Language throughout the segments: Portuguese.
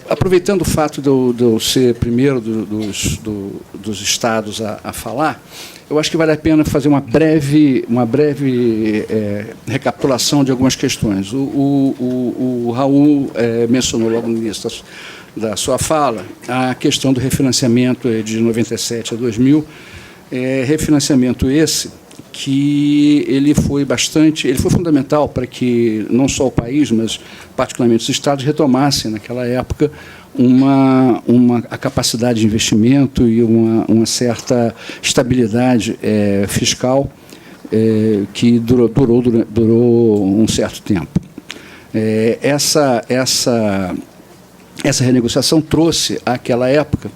Aproveitando o fato de eu ser primeiro dos estados a falar, eu acho que vale a pena fazer uma breve recapitulação de algumas questões. O Raul mencionou logo no início da sua fala a questão do refinanciamento de 97 a 2000, refinanciamento esse que ele foi fundamental para que não só o país, mas particularmente os estados retomassem naquela época a capacidade de investimento e uma certa estabilidade fiscal que durou um certo tempo. Essa renegociação trouxe àquela época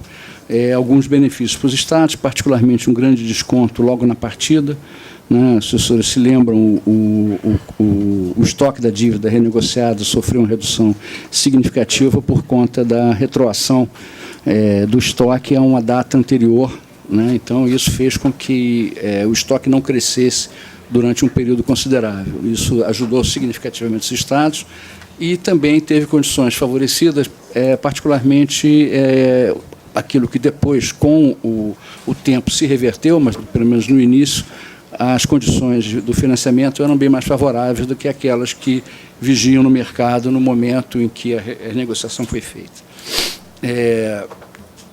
alguns benefícios para os estados, particularmente um grande desconto logo na partida. Né? Se os senhores se lembram, o estoque da dívida renegociada sofreu uma redução significativa por conta da retroação do estoque a uma data anterior. Né? Então, isso fez com que o estoque não crescesse durante um período considerável. Isso ajudou significativamente os estados e também teve condições favorecidas, particularmente aquilo que depois, com o tempo, se reverteu, mas pelo menos no início, as condições do financiamento eram bem mais favoráveis do que aquelas que vigiam no mercado no momento em que a negociação foi feita.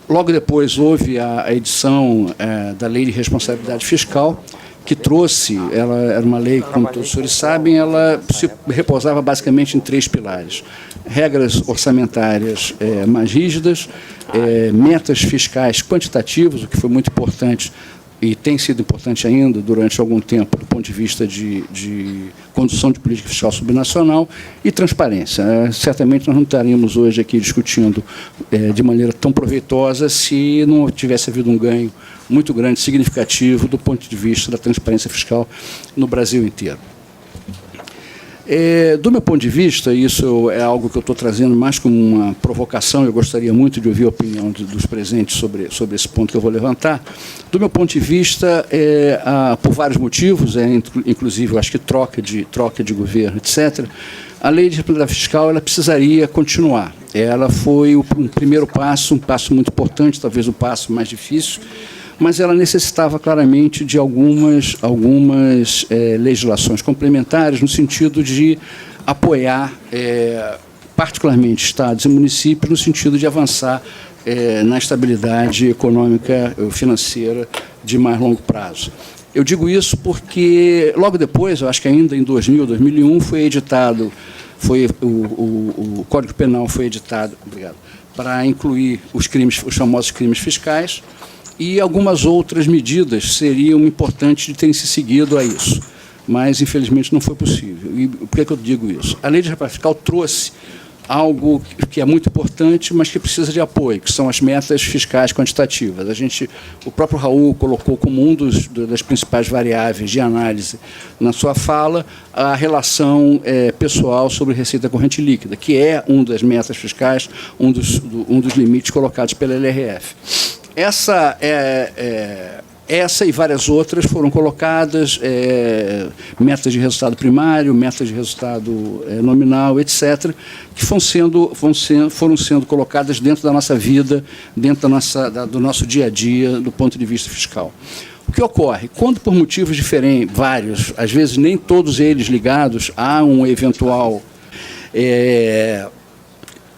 Logo depois houve a edição da Lei de Responsabilidade Fiscal, que trouxe, ela era uma lei, como todos os senhores sabem, ela se repousava basicamente em 3 pilares. Regras orçamentárias mais rígidas, metas fiscais quantitativas, o que foi muito importante e tem sido importante ainda durante algum tempo do ponto de vista de condução de política fiscal subnacional, e transparência. Certamente nós não estaríamos hoje aqui discutindo de maneira tão proveitosa se não tivesse havido um ganho muito grande, significativo, do ponto de vista da transparência fiscal no Brasil inteiro. Do meu ponto de vista, isso é algo que eu estou trazendo mais como uma provocação, eu gostaria muito de ouvir a opinião dos presentes sobre esse ponto que eu vou levantar. Do meu ponto de vista, por vários motivos, inclusive eu acho que troca de governo, etc., a lei de responsabilidade fiscal ela precisaria continuar. Ela foi um primeiro passo, um passo muito importante, talvez o passo mais difícil, mas ela necessitava claramente de algumas legislações complementares no sentido de apoiar, particularmente estados e municípios, no sentido de avançar na estabilidade econômica e financeira de mais longo prazo. Eu digo isso porque, logo depois, eu acho que ainda em 2000, 2001, o Código Penal foi editado, para incluir os famosos crimes fiscais, e algumas outras medidas seriam importantes de terem se seguido a isso. Mas, infelizmente, não foi possível. E por que eu digo isso? A Lei de Responsabilidade Fiscal trouxe algo que é muito importante, mas que precisa de apoio, que são as metas fiscais quantitativas. O próprio Raul colocou como das principais variáveis de análise na sua fala a relação pessoal sobre receita corrente líquida, que é uma das metas fiscais, um dos limites colocados pela LRF. Essa e várias outras foram colocadas, metas de resultado primário, metas de resultado nominal, etc., que foram sendo colocadas dentro da nossa vida, dentro do nosso dia a dia, do ponto de vista fiscal. O que ocorre? Quando, por motivos diferentes, vários, às vezes nem todos eles ligados a um eventual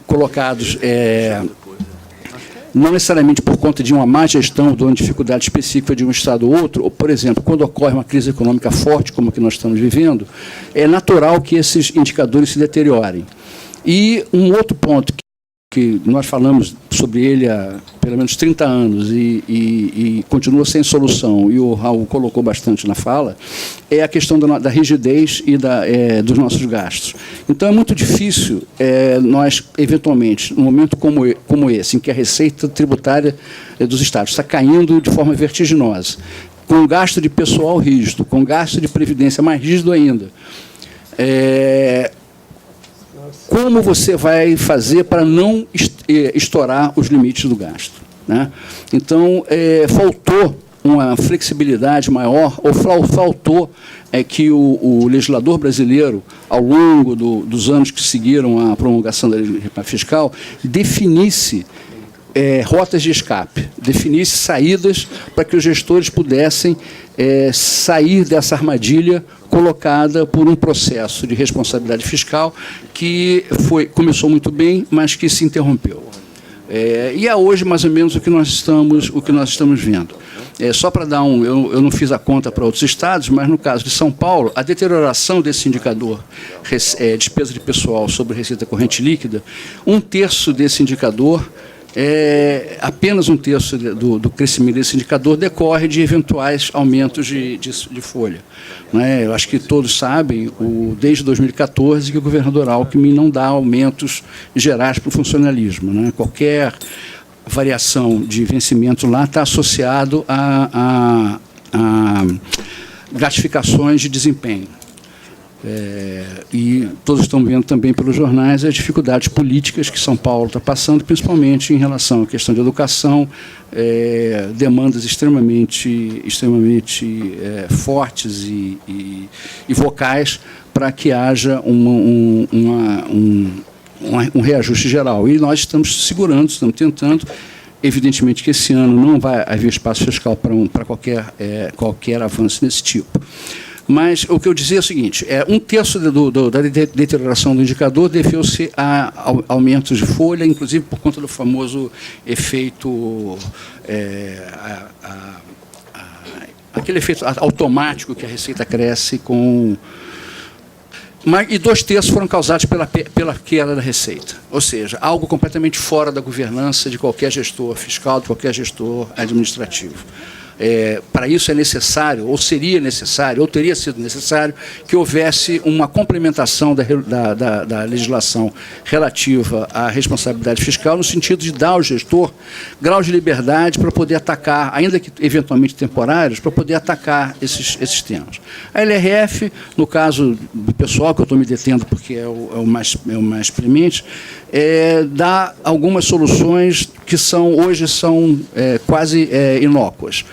colocados... não necessariamente por conta de uma má gestão ou de uma dificuldade específica de um Estado ou outro, ou, por exemplo, quando ocorre uma crise econômica forte, como a que nós estamos vivendo, é natural que esses indicadores se deteriorem. E um outro ponto que nós falamos sobre ele há pelo menos 30 anos e continua sem solução, e o Raul colocou bastante na fala, é a questão da rigidez e dos nossos gastos. Então, é muito difícil nós, eventualmente, num momento como esse, em que a receita tributária dos estados está caindo de forma vertiginosa, com gasto de pessoal rígido, com gasto de previdência mais rígido ainda, como você vai fazer para não estourar os limites do gasto, né? Então, faltou uma flexibilidade maior, ou faltou que o legislador brasileiro, ao longo dos anos que seguiram a promulgação da lei fiscal, definisse rotas de escape, definisse saídas para que os gestores pudessem sair dessa armadilha colocada por um processo de responsabilidade fiscal que começou muito bem, mas que se interrompeu. E é hoje, mais ou menos, o que nós estamos vendo. Só para dar eu não fiz a conta para outros estados, mas no caso de São Paulo, a deterioração desse indicador, despesa de pessoal sobre receita corrente líquida, 1/3 desse indicador, apenas 1/3 do crescimento desse indicador decorre de eventuais aumentos de folha. Eu acho que todos sabem, desde 2014, que o governador Alckmin não dá aumentos gerais para o funcionalismo. Qualquer variação de vencimento lá está associado a gratificações de desempenho. E todos estão vendo também pelos jornais as dificuldades políticas que São Paulo está passando, principalmente em relação à questão de educação, demandas extremamente fortes e vocais para que haja um reajuste geral. E nós estamos segurando, estamos tentando. Evidentemente que esse ano não vai haver espaço fiscal para qualquer avanço desse tipo. Mas o que eu dizia é o seguinte, 1/3 da deterioração do indicador deveu-se a aumentos de folha, inclusive por conta do famoso efeito, aquele efeito automático que a receita cresce com... E 2/3 foram causados pela queda da receita. Ou seja, algo completamente fora da governança de qualquer gestor fiscal, de qualquer gestor administrativo. Para isso é necessário, ou seria necessário, ou teria sido necessário, que houvesse uma complementação da legislação relativa à responsabilidade fiscal, no sentido de dar ao gestor grau de liberdade para poder atacar, ainda que eventualmente temporários, para poder atacar esses temas. A LRF, no caso do pessoal, que eu estou me detendo porque é o mais premente, dá algumas soluções que hoje são quase inócuas.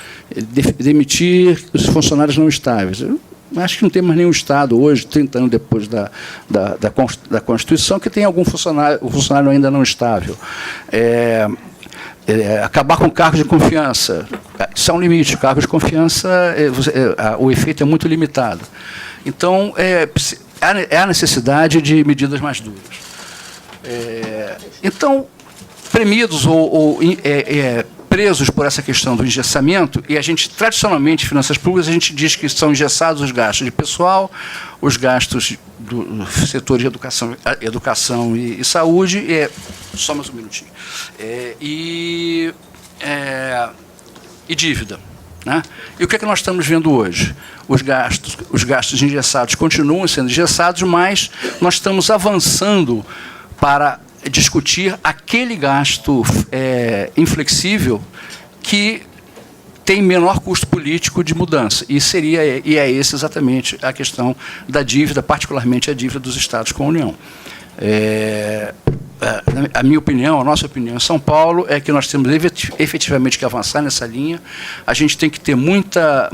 Demitir os funcionários não estáveis. Eu acho que não tem mais nenhum Estado hoje, 30 anos depois da Constituição, que tem algum funcionário ainda não estável. Acabar com cargos de confiança. Isso é um limite. Cargos de confiança, o efeito é muito limitado. Então, há necessidade de medidas mais duras. Então, premidos ou presos por essa questão do engessamento, e a gente, tradicionalmente, em finanças públicas, a gente diz que são engessados os gastos de pessoal, os gastos do setor de educação e saúde, só mais um minutinho, e dívida. E o que é que nós estamos vendo hoje? Os gastos engessados continuam sendo engessados, mas nós estamos avançando para discutir aquele gasto inflexível que tem menor custo político de mudança. E é essa exatamente a questão da dívida, particularmente a dívida dos Estados com a União. A minha opinião, a nossa opinião em São Paulo é que nós temos efetivamente que avançar nessa linha. A gente tem que ter muita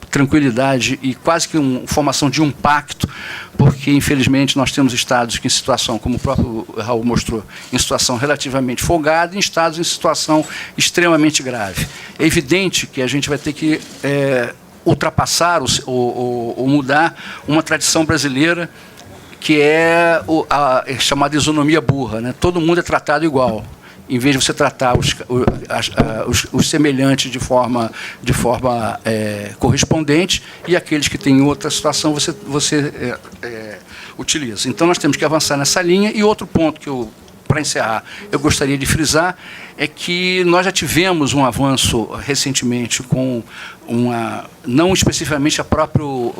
tranquilidade e quase que formação de um pacto, porque, infelizmente, nós temos estados que, em situação, como o próprio Raul mostrou, em situação relativamente folgada, e estados em situação extremamente grave. É evidente que a gente vai ter que ultrapassar ou mudar uma tradição brasileira que é a chamada isonomia burra. Todo mundo é tratado igual, em vez de você tratar os semelhantes de forma correspondente, e aqueles que têm outra situação você utiliza. Então, nós temos que avançar nessa linha. E outro ponto que para encerrar, eu gostaria de frisar, é que nós já tivemos um avanço recentemente com não especificamente o próprio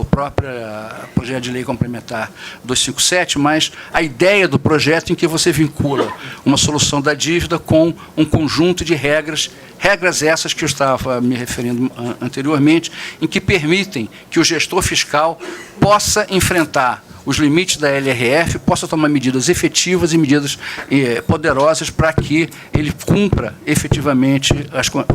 projeto de lei complementar 257, mas a ideia do projeto em que você vincula uma solução da dívida com um conjunto de regras essas que eu estava me referindo anteriormente, em que permitem que o gestor fiscal possa enfrentar os limites da LRF, possa tomar medidas efetivas e medidas poderosas para que ele cumpra efetivamente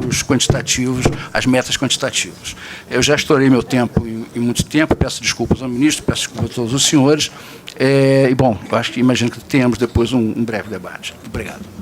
os quantitativos, as metas quantitativas. Eu já estourei meu tempo em muito tempo, peço desculpas ao ministro, peço desculpas a todos os senhores, e, bom, eu acho que imagino que tenhamos depois um breve debate. Obrigado.